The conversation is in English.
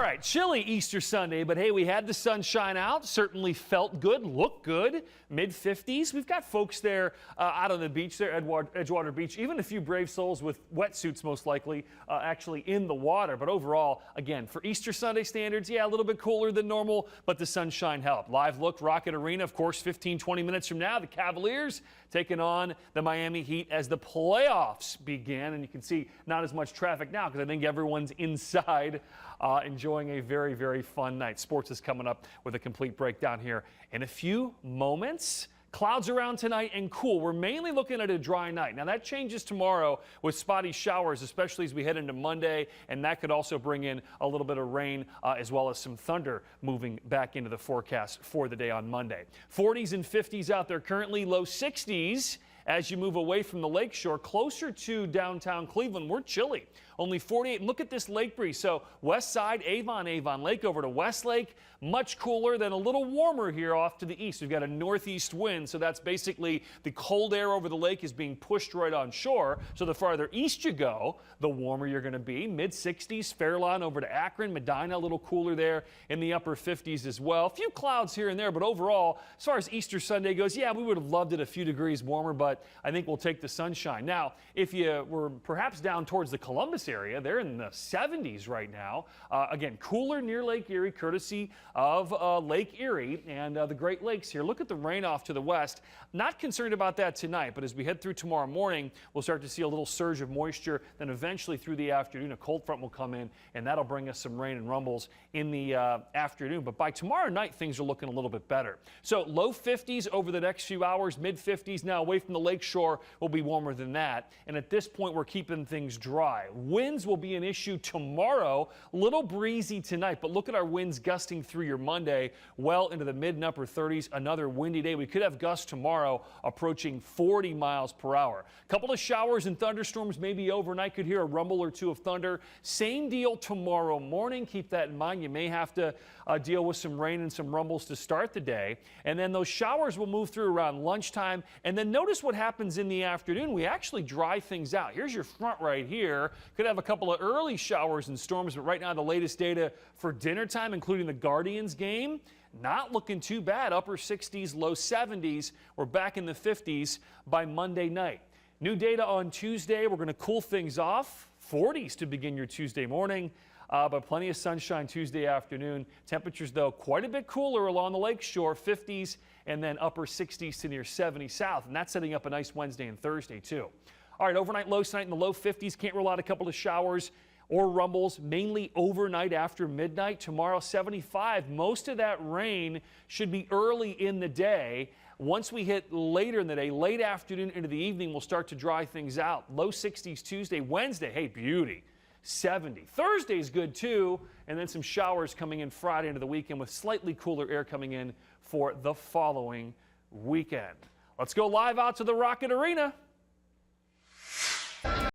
right, chilly Easter Sunday, but hey, we had the sunshine out. Certainly felt good, looked good. Mid-50s. We've got folks there out on the beach there, Edgewater Beach. Even a few brave souls with wetsuits, most likely, actually in the water. But overall, again, for Easter Sunday standards, yeah, a little bit cooler than normal, but the sunshine helped. Live look, Rocket Arena, of course, 15-20 minutes from now, the Cavaliers taking on the Miami Heat as the playoffs begin. And you can see not as much traffic now because I think everyone's inside enjoying a very, very fun night. Sports is coming up with a complete breakdown here in a few moments. Clouds around tonight and cool. We're mainly looking at a dry night. Now that changes tomorrow with spotty showers, especially as we head into Monday, and that could also bring in a little bit of rain as well as some thunder moving back into the forecast for the day on Monday. 40s and 50s out there currently, low 60s. As you move away from the lakeshore, closer to downtown Cleveland, we're chilly. Only 48. And look at this lake breeze. So west side, Avon Lake over to Westlake, much cooler, then a little warmer here off to the east. We've got a northeast wind, so that's basically the cold air over the lake is being pushed right on shore. So the farther east you go, the warmer you're going to be. Mid-60s, Fairlawn over to Akron, Medina, a little cooler there in the upper 50s as well. A few clouds here and there, but overall, as far as Easter Sunday goes, yeah, we would have loved it a few degrees warmer, but I think we'll take the sunshine. Now, if you were perhaps down towards the Columbus area, they're in the 70s right now. Again, cooler near Lake Erie, courtesy of Lake Erie and the Great Lakes here. Look at the rain off to the west. Not concerned about that tonight, but as we head through tomorrow morning, we'll start to see a little surge of moisture. Then eventually through the afternoon, a cold front will come in, and that'll bring us some rain and rumbles in the afternoon. But by tomorrow night, things are looking a little bit better. So low 50s over the next few hours, mid 50s. Now away from the lakeshore will be warmer than that. And at this point, we're keeping things dry. Winds will be an issue tomorrow. Little breezy tonight, but look at our winds gusting through your Monday, well into the mid and upper 30s. Another windy day. We could have gusts tomorrow approaching 40 miles per hour. A couple of showers and thunderstorms maybe overnight. Could hear a rumble or two of thunder. Same deal tomorrow morning. Keep that in mind. You may have to deal with some rain and some rumbles to start the day. And then those showers will move through around lunchtime. And then notice what happens in the afternoon. We actually dry things out. Here's your front right here. Could have a couple of early showers and storms, but right now the latest data for dinner time, including the Guardians game, not looking too bad. Upper 60s, low 70s. We're back in the 50s by Monday night. New data on Tuesday. We're going to cool things off. 40s to begin your Tuesday morning. But plenty of sunshine Tuesday afternoon. Temperatures, though, quite a bit cooler along the lakeshore, 50s, and then upper 60s to near 70 south. And that's setting up a nice Wednesday and Thursday, too. All right, overnight lows tonight in the low 50s. Can't rule out a couple of showers or rumbles, mainly overnight after midnight. Tomorrow, 75. Most of that rain should be early in the day. Once we hit later in the day, late afternoon into the evening, we'll start to dry things out. Low 60s Tuesday. Wednesday, hey, beauty. 70. Thursday's good too, and then some showers coming in Friday into the weekend with slightly cooler air coming in for the following weekend. Let's go live out to the Rocket Arena.